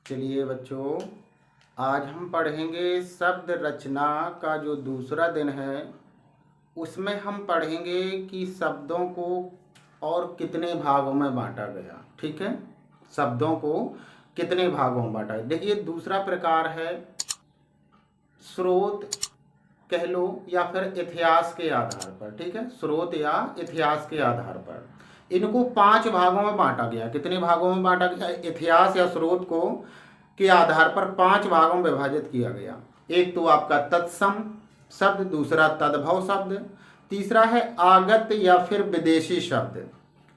चलिए बच्चों, आज हम पढ़ेंगे शब्द रचना का जो दूसरा दिन है। उसमें हम पढ़ेंगे कि शब्दों को और कितने भागों में बांटा गया। ठीक है, शब्दों को कितने भागों में बांटा गया। देखिए, दूसरा प्रकार है स्रोत कह लो या फिर इतिहास के आधार पर। ठीक है, स्रोत या इतिहास के आधार पर इनको 5 भागों में बांटा गया। कितने भागों में बांटा गया? इतिहास या स्रोत को के आधार पर 5 भागों में विभाजित किया गया। एक तो आपका तत्सम शब्द, दूसरा तद्भव शब्द, तीसरा है आगत या फिर विदेशी शब्द,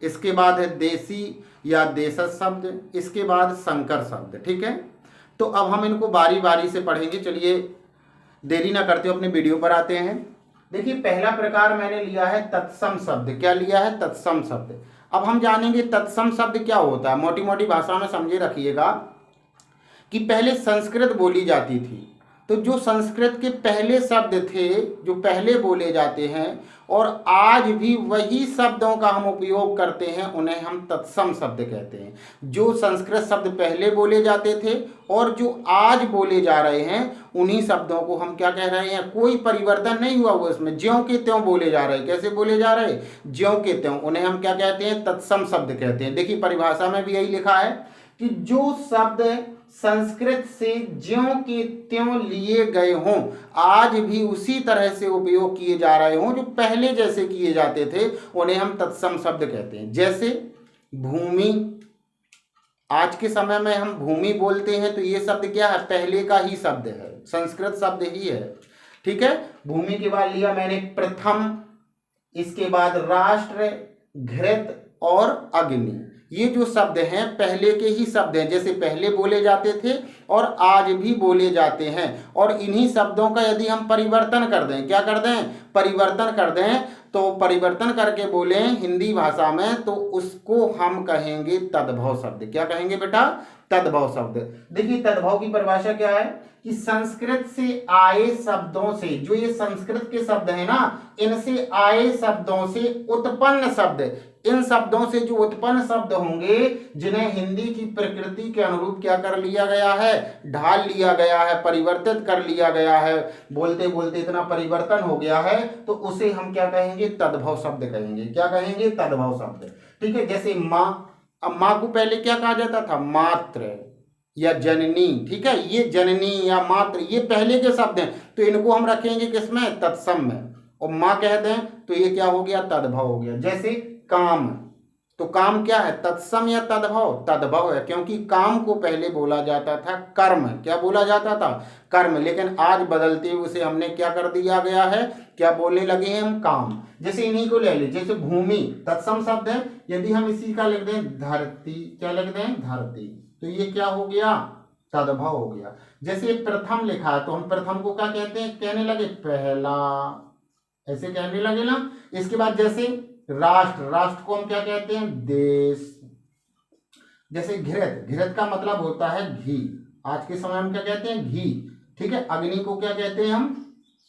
इसके बाद है देसी या देशज शब्द, इसके बाद संकर शब्द। ठीक है, तो अब हम इनको बारी बारी से पढ़ेंगे। चलिए देरी ना करते हुए अपने वीडियो पर आते हैं। देखिए, पहला प्रकार मैंने लिया है तत्सम शब्द। क्या लिया है? तत्सम शब्द। अब हम जानेंगे तत्सम शब्द क्या होता है। मोटी मोटी भाषा में समझे रखिएगा कि पहले संस्कृत बोली जाती थी, तो जो संस्कृत के पहले शब्द थे जो पहले बोले जाते हैं और आज भी वही शब्दों का हम उपयोग करते हैं, उन्हें हम तत्सम शब्द कहते हैं। जो संस्कृत शब्द पहले बोले जाते थे और जो आज बोले जा रहे हैं, उन्हीं शब्दों को हम क्या कह रहे हैं? कोई परिवर्तन नहीं हुआ वो, इसमें ज्यों के त्यों बोले जा रहे हैं। कैसे बोले जा रहे हैं? ज्यों के त्यों। उन्हें हम क्या कहते हैं? तत्सम शब्द कहते हैं। देखिए, परिभाषा में भी यही लिखा है कि जो शब्द संस्कृत से ज्यों के त्यों लिए गए हों, आज भी उसी तरह से उपयोग किए जा रहे हों जो पहले जैसे किए जाते थे, उन्हें हम तत्सम शब्द कहते हैं। जैसे भूमि, आज के समय में हम भूमि बोलते हैं तो ये शब्द क्या है? पहले का ही शब्द है, संस्कृत शब्द ही है। ठीक है, भूमि के बाद लिया मैंने प्रथम, इसके बाद राष्ट्र, घृत और अग्नि। ये जो शब्द हैं पहले के ही शब्द हैं, जैसे पहले बोले जाते थे और आज भी बोले जाते हैं। और इन्हीं शब्दों का यदि हम परिवर्तन कर दें, क्या कर दें? परिवर्तन कर दें, तो परिवर्तन करके बोलें हिंदी भाषा में, तो उसको हम कहेंगे तद्भव शब्द। क्या कहेंगे बेटा? तद्भव शब्द। देखिए, तद्भव की परिभाषा क्या है कि संस्कृत से आए शब्दों से, जो ये संस्कृत के शब्द है ना, इनसे आए शब्दों से उत्पन्न शब्द, इन शब्दों से जो उत्पन्न शब्द होंगे जिन्हें हिंदी की प्रकृति के अनुरूप क्या कर लिया गया है? ढाल लिया गया है, परिवर्तित कर लिया गया है, बोलते बोलते इतना परिवर्तन हो गया है, तो उसे हम क्या कहेंगे? तद्भव शब्द कहेंगे। क्या कहेंगे? तद्भव शब्द। ठीक है, जैसे माँ, अब माँ को पहले क्या कहा जाता था? मात्र या जननी। ठीक है, ये जननी या मात्र ये पहले के शब्द हैं, तो इनको हम रखेंगे किसमें? तत्सम में। और माँ कह दें तो ये क्या हो गया? तद्भव हो गया। जैसे काम, तो काम क्या है? तत्सम या तद्भव? तद्भव है, क्योंकि काम को पहले बोला जाता था कर्म। क्या बोला जाता था? कर्म। लेकिन आज बदलते हुए उसे हमने क्या कर दिया गया है? क्या बोलने लगे हैं हम? काम। जैसे इन्हीं को ले लीजिए, जैसे भूमि तत्सम शब्द है, यदि हम इसी का लिख दें धरती, क्या लिख दें? धरती, तो ये क्या हो गया? तद्भव हो गया। जैसे प्रथम लिखा है तो हम प्रथम को क्या कहते हैं? कहने लगे पहला, ऐसे कहने लगे ना। इसके बाद जैसे राष्ट्र, राष्ट्र को हम क्या कहते हैं? देश। जैसे घृत, घृत का मतलब होता है घी, आज के समय हम क्या कहते हैं? घी। ठीक है, अग्नि को क्या कहते हैं हम?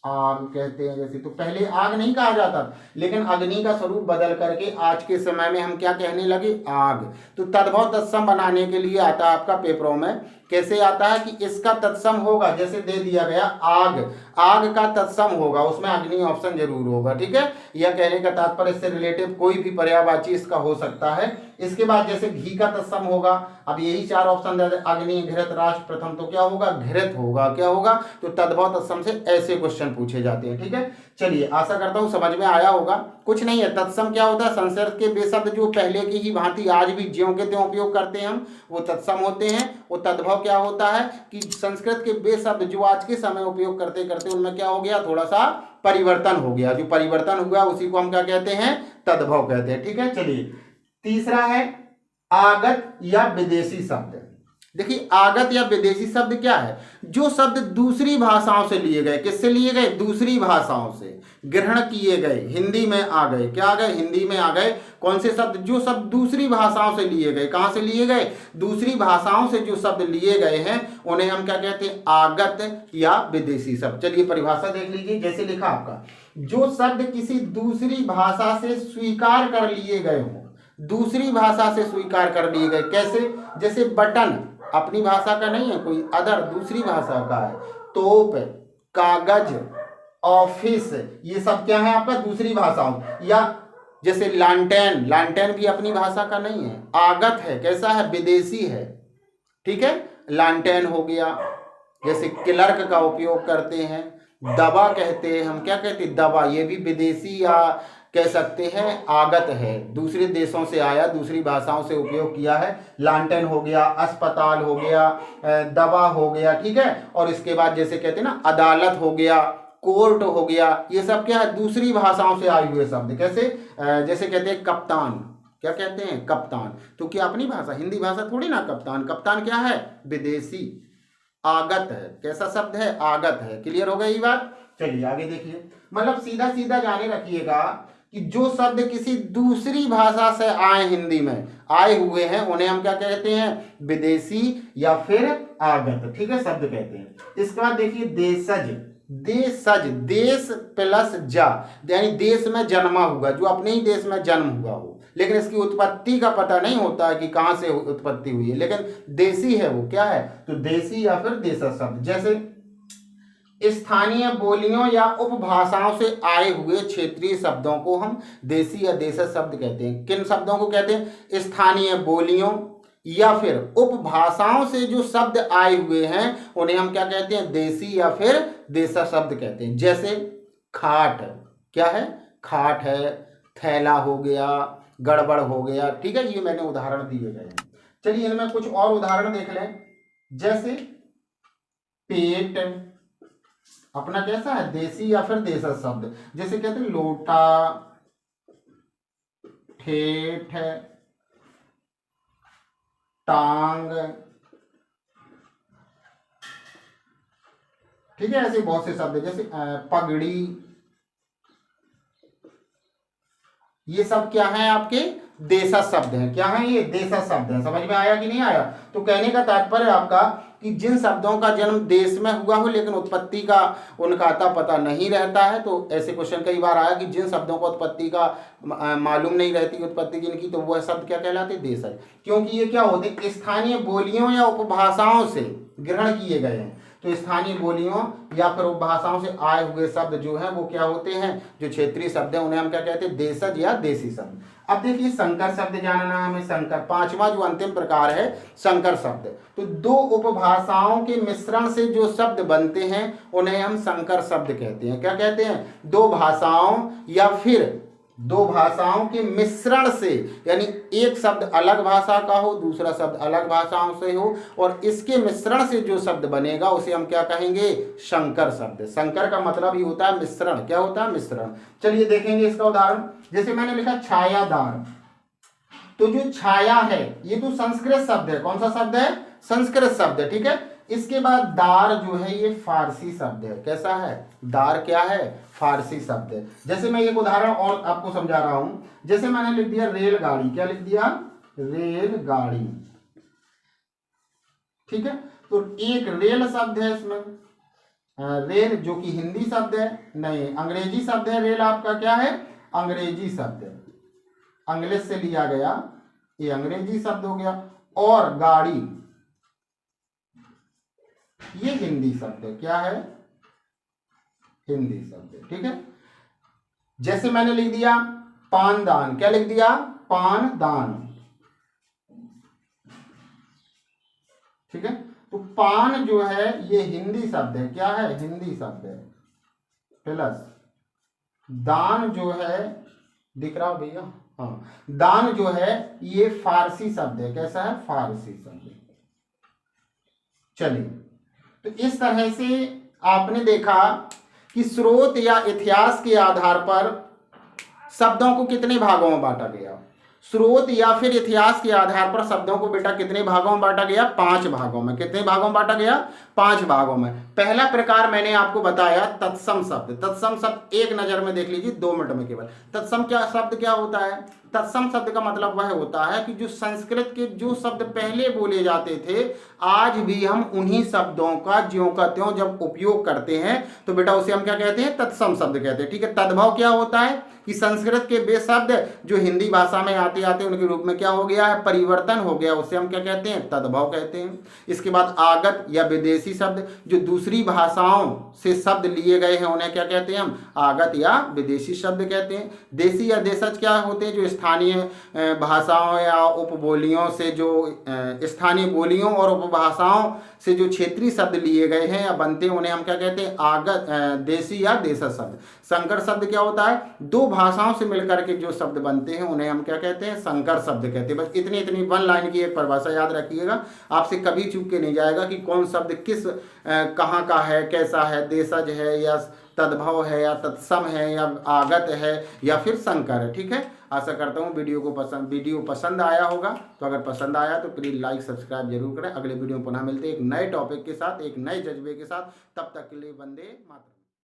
आग कहते हैं। जैसे तो पहले आग नहीं कहा जाता, लेकिन अग्नि का स्वरूप बदल करके आज के समय में हम क्या कहने लगे? आग। तो तद्भव तत्सम बनाने के लिए आता है आपका पेपरों में, कैसे आता है कि इसका तत्सम होगा, जैसे दे दिया गया आग, आग का तत्सम होगा, उसमें अग्नि ऑप्शन जरूर होगा। ठीक है, यह कहने का तात्पर्य इससे रिलेटिव कोई भी पर्यायवाची इसका हो सकता है। इसके बाद जैसे घी का तत्सम होगा, अब यही 4 ऑप्शन दे दे, अग्नि, घृत, राष्ट्र, प्रथम, तो क्या होगा? घृत होगा। क्या होगा? तो तद्भव तत्सम से ऐसे क्वेश्चन पूछे जाते हैं। ठीक है, चलिए आशा करता हूं समझ में आया होगा। कुछ नहीं है, तत्सम क्या होता है? संस्कृत के वे शब्द जो पहले की ही भांति आज भी ज्यों के त्यों उपयोग करते हैं हम, वो तत्सम होते हैं। वो तद्भव क्या होता है कि संस्कृत के वे शब्द जो आज के समय उपयोग करते करते उनमें क्या हो गया? थोड़ा सा परिवर्तन हो गया। जो परिवर्तन हुआ उसी को हम क्या कहते हैं? तद्भव कहते हैं। ठीक है, चलिए तीसरा है आगत या विदेशी शब्द। देखिए, आगत या विदेशी शब्द क्या है? जो शब्द दूसरी भाषाओं से लिए गए। किससे लिए गए? दूसरी भाषाओं से ग्रहण किए गए, हिंदी में आ गए। क्या आ गए? हिंदी में आ गए। कौन से शब्द? जो शब्द दूसरी भाषाओं से लिए गए। कहां से लिए गए? दूसरी भाषाओं से जो शब्द लिए गए हैं उन्हें हम क्या कहते हैं? आगत या विदेशी शब्द। चलिए परिभाषा देख लीजिए, जैसे लिखा आपका, जो शब्द किसी दूसरी भाषा से स्वीकार कर लिए गए हों, दूसरी भाषा से स्वीकार कर लिए गए। कैसे? जैसे बटन, अपनी भाषा का नहीं है, कोई अदर दूसरी भाषा का है। तोप, कागज, ऑफिस, ये सब क्या है आपका दूसरी भाषाओं। या जैसे लालटेन, लालटेन भी अपनी भाषा का नहीं है, आगत है, कैसा है, विदेशी है। ठीक है, लालटेन हो गया। जैसे क्लर्क का उपयोग करते हैं, दवा कहते हैं हम, क्या कहते हैं, दवा, ये भी विदेशी या कह सकते हैं आगत है, दूसरे देशों से आया, दूसरी भाषाओं से उपयोग किया है। लालटेन हो गया, अस्पताल हो गया, दवा हो गया, ठीक है। और इसके बाद जैसे कहते हैं ना अदालत हो गया, कोर्ट हो गया, ये सब क्या है दूसरी भाषाओं से आए हुए शब्द। कैसे, जैसे कहते हैं कप्तान, क्या कहते हैं, कप्तान, तो क्या अपनी भाषा, हिंदी भाषा थोड़ी ना। कप्तान, कप्तान क्या है, विदेशी, आगत है, कैसा शब्द है, आगत है। क्लियर हो गई ये बात। चलिए आगे देखिए, मतलब सीधा सीधा जाने रखिएगा कि जो शब्द किसी दूसरी भाषा से आए, हिंदी में आए हुए हैं, उन्हें हम क्या कहते हैं, विदेशी या फिर आगत, ठीक है, शब्द कहते हैं। इसके बाद देखिए देशज, देशज, देश प्लस जा, यानी देश में जन्मा हुआ, जो अपने ही देश में जन्म हुआ हो, लेकिन इसकी उत्पत्ति का पता नहीं होता है कि कहाँ से उत्पत्ति हुई है, लेकिन देशी है वो, क्या है, तो देशी या फिर देशज शब्द। जैसे स्थानीय बोलियों या उपभाषाओं से आए हुए क्षेत्रीय शब्दों को हम देशी या देशज शब्द कहते हैं। किन शब्दों को कहते हैं, स्थानीय बोलियों या फिर उपभाषाओं से जो शब्द आए हुए हैं उन्हें हम क्या कहते हैं, देशी या फिर देशज शब्द कहते हैं। जैसे खाट, क्या है, खाट है, थैला हो गया, गड़बड़ हो गया, ठीक है, ये मैंने उदाहरण दिए गए हैं। चलिए इनमें कुछ और उदाहरण देख लें। जैसे पेट, अपना कैसा है, देशी या फिर देशज शब्द। जैसे कहते हैं लोटा, ठेठ, टांग, ठीक है, ऐसे बहुत से शब्द है। जैसे पगड़ी, ये सब क्या है आपके देशज शब्द हैं। क्या है ये, देशज शब्द हैं। समझ में आया कि नहीं आया। तो कहने का तात्पर्य आपका कि जिन शब्दों का जन्म देश में हुआ हो लेकिन उत्पत्ति का उनका अता पता नहीं रहता है, तो ऐसे क्वेश्चन कई बार आया कि जिन शब्दों को उत्पत्ति का मालूम नहीं रहती उत्पत्ति जिनकी, तो वह शब्द क्या कहलाते, देशज। क्योंकि ये क्या होते, स्थानीय बोलियों या उपभाषाओं से ग्रहण किए गए हैं। तो स्थानीय बोलियों या फिर उपभाषाओं से आए हुए शब्द जो है वो क्या होते हैं, जो क्षेत्रीय शब्द है उन्हें हम क्या कहते हैं, देशज या देशी शब्द। अब देखिए संकर शब्द जानना है हमें। संकर, पांचवा जो अंतिम प्रकार है संकर शब्द। तो दो उपभाषाओं के मिश्रण से जो शब्द बनते हैं उन्हें हम संकर शब्द कहते हैं। क्या कहते हैं, दो भाषाओं या फिर दो भाषाओं के मिश्रण से, यानी एक शब्द अलग भाषा का हो, दूसरा शब्द अलग भाषाओं से हो, और इसके मिश्रण से जो शब्द बनेगा उसे हम क्या कहेंगे, संकर शब्द। संकर का मतलब ही होता है मिश्रण। क्या होता है, मिश्रण। चलिए देखेंगे इसका उदाहरण। जैसे मैंने लिखा छायादार, तो जो छाया है ये तो संस्कृत शब्द है। कौन सा शब्द है, संस्कृत शब्द है, ठीक है। इसके बाद दार जो है ये फारसी शब्द है। कैसा है, दार क्या है, फारसी शब्द है। जैसे मैं एक उदाहरण और आपको समझा रहा हूं। जैसे मैंने लिख दिया रेलगाड़ी, क्या लिख दिया, रेलगाड़ी, ठीक है। तो एक रेल शब्द है इसमें, रेल जो कि हिंदी शब्द है, नहीं अंग्रेजी शब्द है। रेल आपका क्या है, अंग्रेजी शब्द है, अंग्रेज से लिया गया, ये अंग्रेजी शब्द हो गया। और गाड़ी ये हिंदी शब्द है। क्या है, हिंदी शब्द है, ठीक है। जैसे मैंने लिख दिया पानदान, क्या लिख दिया, पानदान, ठीक है। तो पान जो है ये हिंदी शब्द है। क्या है, हिंदी शब्द है। प्लस दान जो है, दिख रहा भैया, हाँ, दान जो है ये फारसी शब्द है। कैसा है, फारसी शब्द। चलिए, तो इस तरह से आपने देखा कि स्रोत या इतिहास के आधार पर शब्दों को कितने भागों में बांटा गया। स्रोत या फिर इतिहास के आधार पर शब्दों को बेटा कितने भागों में बांटा गया, 5 भागों में। कितने भागों में बांटा गया, 5 भागों में। पहला प्रकार मैंने आपको बताया तत्सम शब्द। तत्सम शब्द एक नजर में देख लीजिए, 2 मिनट में केवल। तत्सम क्या शब्द क्या होता है, तत्सम शब्द का मतलब वह होता है कि जो संस्कृत के जो शब्द पहले बोले जाते थे, आज भी हम उन्हीं शब्दों का ज्यों का त्यों जब उपयोग करते हैं तो बेटा उसे हम क्या कहते हैं, तत्सम शब्द कहते हैं। ठीक है, तद्भव क्या होता है कि संस्कृत के वे शब्द जो हिंदी भाषा में आते आते उनके रूप में क्या हो गया है, परिवर्तन हो गया, उसे हम क्या कहते हैं, तद्भव कहते हैं। इसके बाद आगत या विदेशी शब्द जो दूसरी भाषाओं से शब्द लिए गए हैं उन्हें क्या कहते हैं, हम आगत या विदेशी शब्द कहते हैं। देशी या देशज क्या होते हैं, जो स्थानीय भाषाओं या उपबोलियों से जो स्थानीय बोलियों और उपभाषाओं से जो क्षेत्रीय शब्द लिए गए हैं या बनते हैं उन्हें हम क्या कहते हैं, आगत देशी या देशज शब्द। संकर शब्द क्या होता है, दो भाषाओं से मिलकर के जो शब्द बनते हैं उन्हें हम क्या कहते हैं, संकर शब्द कहते हैं। बस इतनी वन लाइन की एक परिभाषा याद रखिएगा, आपसे कभी चूक के नहीं जाएगा कि कौन शब्द किस कहाँ का है, कैसा है, देशज है या तद्भव है या तत्सम है या आगत है या फिर संकर है। ठीक है, आशा करता हूँ वीडियो पसंद आया होगा। तो अगर पसंद आया तो प्लीज़ लाइक सब्सक्राइब जरूर करें। अगले वीडियो में पुनः मिलते हैं एक नए टॉपिक के साथ, एक नए जज्बे के साथ। तब तक के लिए वंदे मातरम।